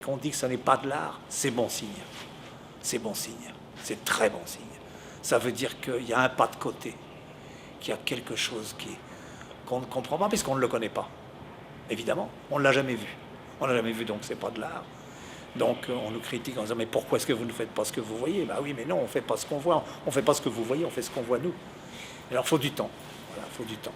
qu'on dit que ça n'est pas de l'art, c'est bon signe. C'est bon signe. C'est très bon signe. Ça veut dire qu'il y a un pas de côté, qu'il y a quelque chose qu'on ne comprend pas, puisqu'on ne le connaît pas. Évidemment, on ne l'a jamais vu. On ne l'a jamais vu, donc c'est pas de l'art. Donc on nous critique en disant « Mais pourquoi est-ce que vous ne faites pas ce que vous voyez ?» Ben oui, mais non, on ne fait pas ce qu'on voit. On ne fait pas ce que vous voyez, on fait ce qu'on voit nous. Alors il faut du temps. Voilà, il faut du temps.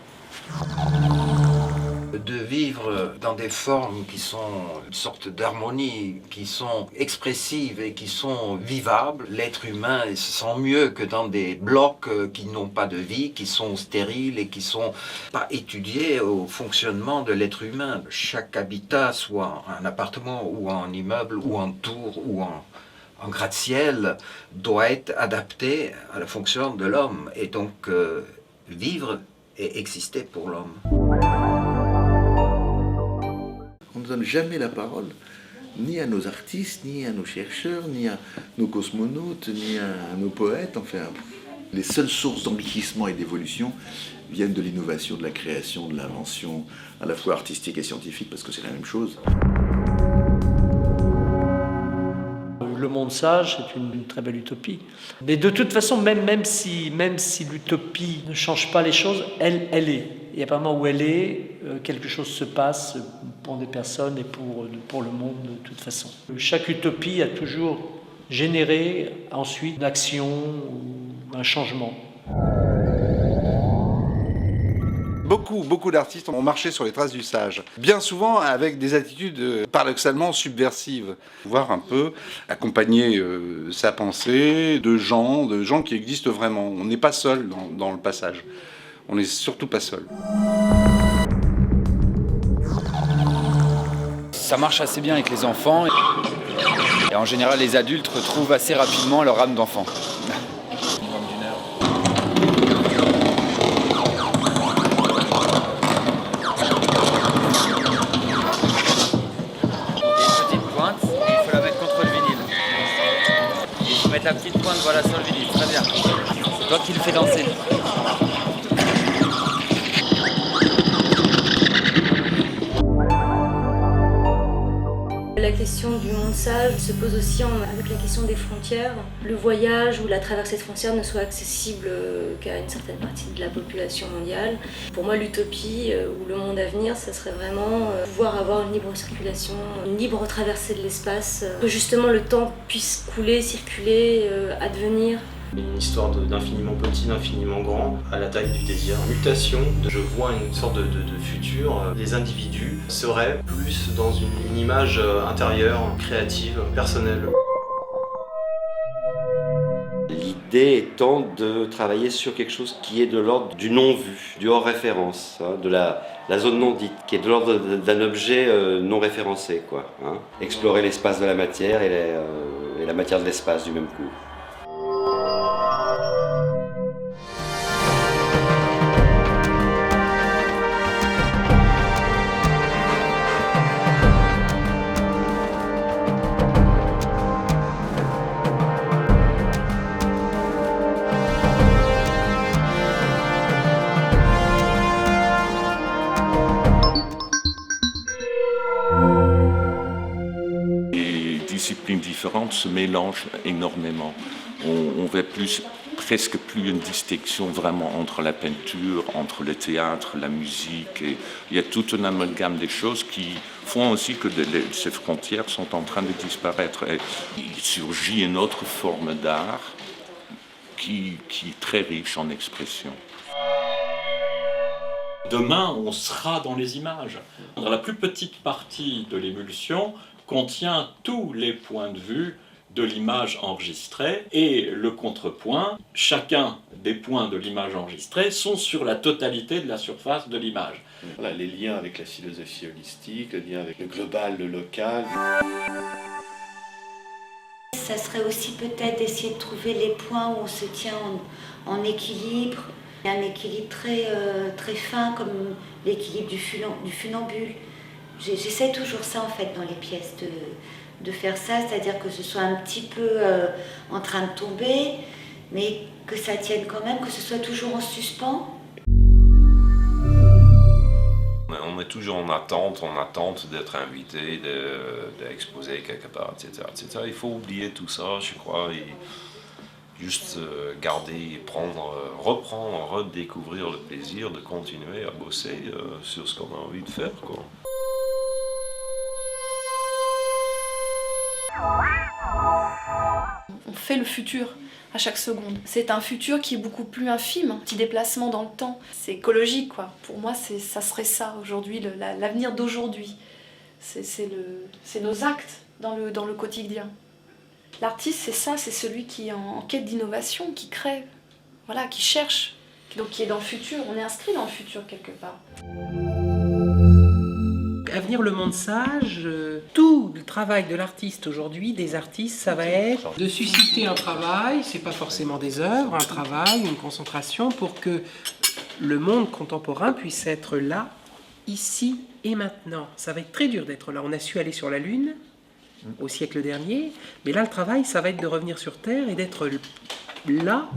De vivre dans des formes qui sont une sorte d'harmonie, qui sont expressives et qui sont vivables. L'être humain se sent mieux que dans des blocs qui n'ont pas de vie, qui sont stériles et qui ne sont pas étudiés au fonctionnement de l'être humain. Chaque habitat, soit un appartement ou un immeuble ou en tour ou en gratte-ciel, doit être adapté à la fonction de l'homme et donc vivre et exister pour l'homme. On ne donne jamais la parole, ni à nos artistes, ni à nos chercheurs, ni à nos cosmonautes, ni à nos poètes. Enfin, les seules sources d'enrichissement et d'évolution viennent de l'innovation, de la création, de l'invention, à la fois artistique et scientifique, parce que c'est la même chose. Le monde sage, c'est une très belle utopie. Mais de toute façon, même si l'utopie ne change pas les choses, elle est. Il y a pas un moment où elle est, quelque chose se passe pour des personnes et pour le monde de toute façon. Chaque utopie a toujours généré ensuite une action ou un changement. Beaucoup d'artistes ont marché sur les traces du sage, bien souvent avec des attitudes paradoxalement subversives. Voir un peu accompagner sa pensée de gens qui existent vraiment. On n'est pas seul dans le passage. On n'est surtout pas seul. Ça marche assez bien avec les enfants. Et en général, les adultes retrouvent assez rapidement leur âme d'enfant. Mettre la petite pointe voilà, sur le vinyle, très bien. C'est toi qui le fais danser. La question du monde sage se pose aussi avec la question des frontières. Le voyage ou la traversée de frontières ne soit accessible qu'à une certaine partie de la population mondiale. Pour moi, l'utopie ou le monde à venir, ça serait vraiment pouvoir avoir une libre circulation, une libre traversée de l'espace, que justement le temps puisse couler, circuler, advenir. Une histoire d'infiniment petit, d'infiniment grand, à la taille du désir. Mutation, je vois une sorte de futur. Les individus seraient plus dans une image intérieure, créative, personnelle. L'idée étant de travailler sur quelque chose qui est de l'ordre du non-vu, du hors-référence, hein, de la zone non-dite, qui est de l'ordre d'un objet non référencé, quoi, hein. Explorer l'espace de la matière et la matière de l'espace du même coup. Disciplines différentes se mélangent énormément. On voit presque plus une distinction vraiment entre la peinture, entre le théâtre, la musique. Et il y a tout un amalgame des choses qui font aussi que ces frontières sont en train de disparaître. Et il surgit une autre forme d'art qui est très riche en expression. Demain, on sera dans les images. La plus petite partie de l'émulsion contient tous les points de vue de l'image enregistrée et le contrepoint, chacun des points de l'image enregistrée sont sur la totalité de la surface de l'image. Voilà, les liens avec la philosophie holistique, le lien avec le global, le local. Ça serait aussi peut-être d'essayer de trouver les points où on se tient en équilibre. Il y a un équilibre très fin comme l'équilibre du funambule. J'essaie toujours ça en fait dans les pièces, de faire ça, c'est-à-dire que ce soit un petit peu en train de tomber, mais que ça tienne quand même, que ce soit toujours en suspens. On met toujours en attente d'être invité, d'exposer quelque part, etc., etc. Il faut oublier tout ça, je crois, et juste garder, reprendre, redécouvrir le plaisir de continuer à bosser sur ce qu'on a envie de faire, quoi. On fait le futur à chaque seconde. C'est un futur qui est beaucoup plus infime, un petit déplacement dans le temps. C'est écologique, quoi. Pour moi, ça serait ça aujourd'hui, l'avenir d'aujourd'hui. C'est nos actes dans le quotidien. L'artiste, c'est ça, c'est celui qui est en quête d'innovation, qui crée, voilà, qui cherche, donc qui est dans le futur. On est inscrit dans le futur quelque part. Avenir Le Monde Sage, tout le travail de l'artiste aujourd'hui, des artistes, ça va être de susciter un travail, c'est pas forcément des œuvres, un travail, une concentration pour que le monde contemporain puisse être là, ici et maintenant. Ça va être très dur d'être là. On a su aller sur la Lune au siècle dernier, mais là le travail, ça va être de revenir sur Terre et d'être là.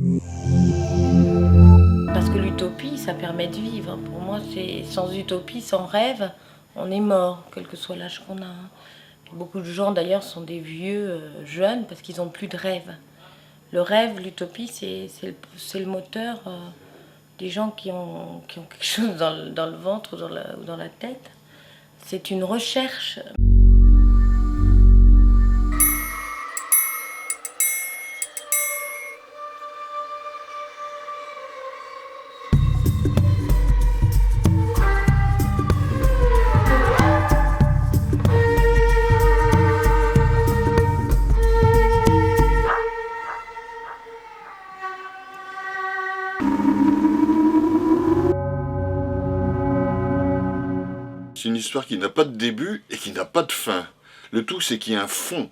Parce que l'utopie, ça permet de vivre. Pour moi, c'est sans utopie, sans rêve, on est mort, quel que soit l'âge qu'on a. Beaucoup de gens d'ailleurs sont des vieux jeunes parce qu'ils n'ont plus de rêve. Le rêve, l'utopie, c'est le moteur des gens qui ont quelque chose dans le ventre ou dans la tête. C'est une recherche. C'est une histoire qui n'a pas de début et qui n'a pas de fin. Le tout, c'est qu'il y ait un fond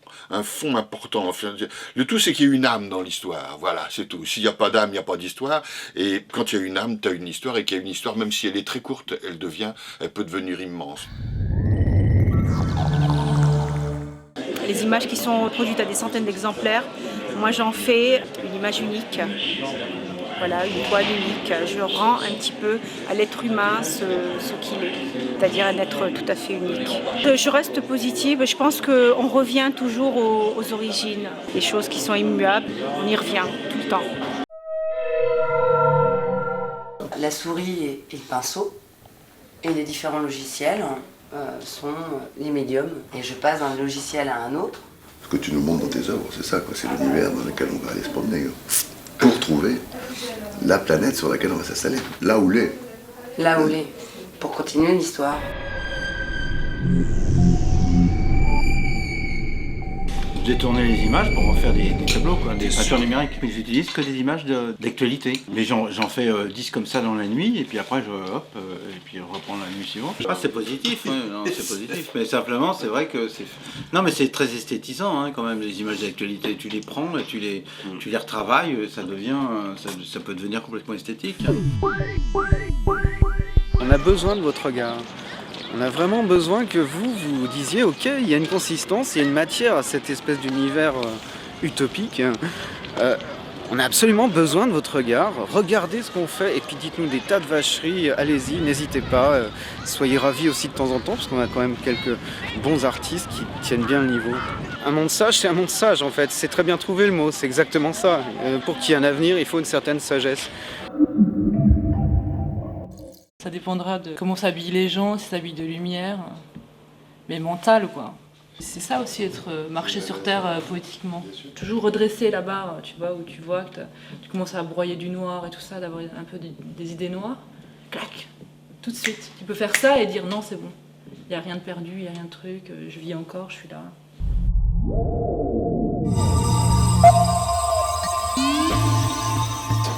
important. Enfin, le tout, c'est qu'il y ait une âme dans l'histoire. Voilà, c'est tout. S'il n'y a pas d'âme, il n'y a pas d'histoire. Et quand il y a une âme, tu as une histoire. Et qu'il y a une histoire, même si elle est très courte, elle peut devenir immense. Les images qui sont produites à des centaines d'exemplaires, moi j'en fais une image unique. Voilà, une toile unique. Je rends un petit peu à l'être humain ce qu'il est, c'est-à-dire un être tout à fait unique. Je reste positive, je pense qu'on revient toujours aux origines. Les choses qui sont immuables, on y revient tout le temps. La souris et le pinceau et les différents logiciels sont les médiums. Et je passe d'un logiciel à un autre. Ce que tu nous montres dans tes œuvres, c'est ça, quoi. C'est l'univers dans lequel on va aller se promener. Pour trouver la planète sur laquelle on va s'installer. Là où l'est. Là où l'est. Pour continuer l'histoire. Détourner les images pour en faire des tableaux, quoi, des peintures numériques. Mais j'utilise que des images d'actualité. Mais j'en fais 10 comme ça dans la nuit, et puis après et puis je reprends la nuit suivante. Ah, c'est positif, ouais, non, c'est positif. Mais simplement, c'est vrai que c'est... Non, mais c'est très esthétisant, hein, quand même, les images d'actualité. Tu les prends, et tu les retravailles, ça peut devenir complètement esthétique. On a besoin de votre regard. On a vraiment besoin que vous disiez, ok, il y a une consistance, il y a une matière à cette espèce d'univers utopique. On a absolument besoin de votre regard. Regardez ce qu'on fait et puis dites-nous des tas de vacheries. Allez-y, n'hésitez pas. Soyez ravis aussi de temps en temps parce qu'on a quand même quelques bons artistes qui tiennent bien le niveau. Un monde sage, c'est un monde sage en fait. C'est très bien trouvé le mot, c'est exactement ça. Pour qu'il y ait un avenir, il faut une certaine sagesse. Ça dépendra de comment s'habillent les gens, si s'habillent de lumière, mais mental quoi. C'est ça aussi, marcher sur terre poétiquement. Toujours redresser la barre, tu vois, où tu vois que tu commences à broyer du noir et tout ça, d'avoir un peu des idées noires. Clac, tout de suite. Tu peux faire ça et dire non, c'est bon. Il n'y a rien de perdu, il n'y a rien de truc, je vis encore, je suis là.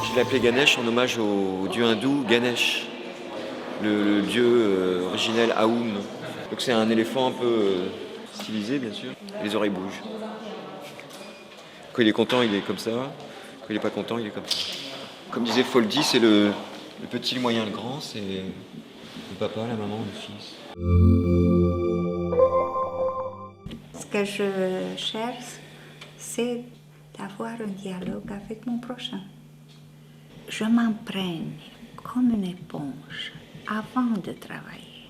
Je l'ai appelé Ganesh en hommage au dieu hindou Ganesh. Le dieu originel Aum. Donc c'est un éléphant un peu stylisé bien sûr, et les oreilles bougent. Quand il est content, il est comme ça. Quand il n'est pas content, il est comme ça. Comme disait Foldy, c'est le petit, le moyen, le grand, c'est le papa, la maman, le fils. Ce que je cherche, c'est d'avoir un dialogue avec mon prochain. Je m'imprègne comme une éponge avant de travailler.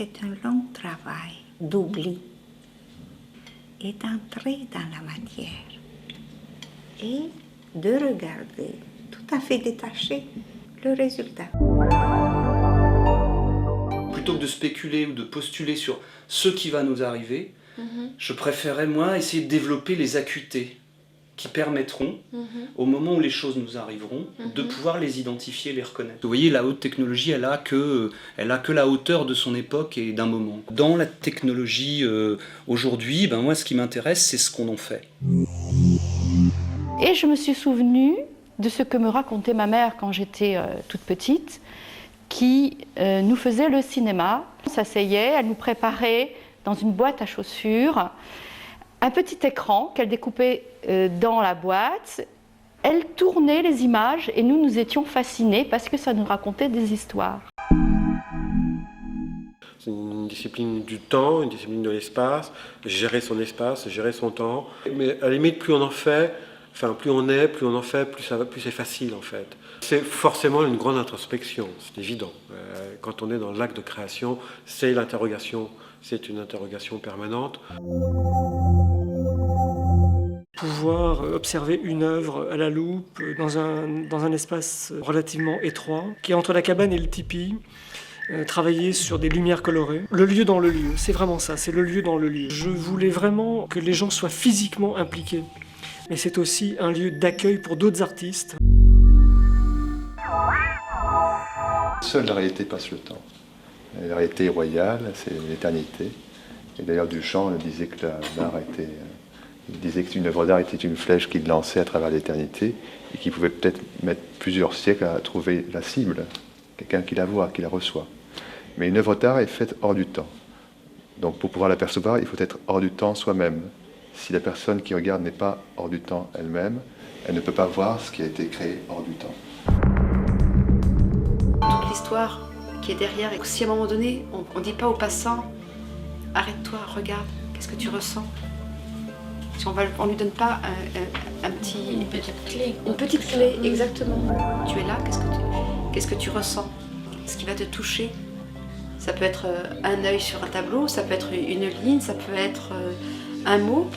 c'est un long travail d'oubli et d'entrer dans la matière et de regarder tout à fait détaché le résultat. Plutôt que de spéculer ou de postuler sur ce qui va nous arriver, je préférais, moi, essayer de développer les acuités qui permettront, au moment où les choses nous arriveront, de pouvoir les identifier, les reconnaître. Vous voyez, la haute technologie, elle a que la hauteur de son époque et d'un moment. Dans la technologie aujourd'hui, moi, ce qui m'intéresse, c'est ce qu'on en fait. Et je me suis souvenue de ce que me racontait ma mère quand j'étais toute petite, qui nous faisait le cinéma. On s'asseyait, elle nous préparait dans une boîte à chaussures, un petit écran qu'elle découpait dans la boîte. Elle tournait les images et nous étions fascinés parce que ça nous racontait des histoires. C'est une discipline du temps, une discipline de l'espace, gérer son espace, gérer son temps. Mais à la limite, plus on en fait, plus on est, plus on en fait, plus c'est facile en fait. C'est forcément une grande introspection, c'est évident. Quand on est dans l'acte de création, c'est l'interrogation, c'est une interrogation permanente. Pouvoir observer une œuvre à la loupe dans un espace relativement étroit, qui est entre la cabane et le tipi, travailler sur des lumières colorées. Le lieu dans le lieu, c'est vraiment ça, c'est le lieu dans le lieu. Je voulais vraiment que les gens soient physiquement impliqués, mais c'est aussi un lieu d'accueil pour d'autres artistes. Seule la réalité passe le temps. La réalité est royale, c'est l'éternité. Et d'ailleurs Duchamp disait que l'art était... Il disait qu'une œuvre d'art était une flèche qu'il lançait à travers l'éternité et qu'il pouvait peut-être mettre plusieurs siècles à trouver la cible, quelqu'un qui la voit, qui la reçoit. Mais une œuvre d'art est faite hors du temps. Donc pour pouvoir l'apercevoir, il faut être hors du temps soi-même. Si la personne qui regarde n'est pas hors du temps elle-même, elle ne peut pas voir ce qui a été créé hors du temps. Toute l'histoire qui est derrière, et si à un moment donné, on ne dit pas au passant « Arrête-toi, regarde, qu'est-ce que tu ressens ?» Si on ne lui donne pas une petite clé, exactement. Tu es là, qu'est-ce que tu ressens? Ce qui va te toucher. Ça peut être un œil sur un tableau, ça peut être une ligne, ça peut être un mot.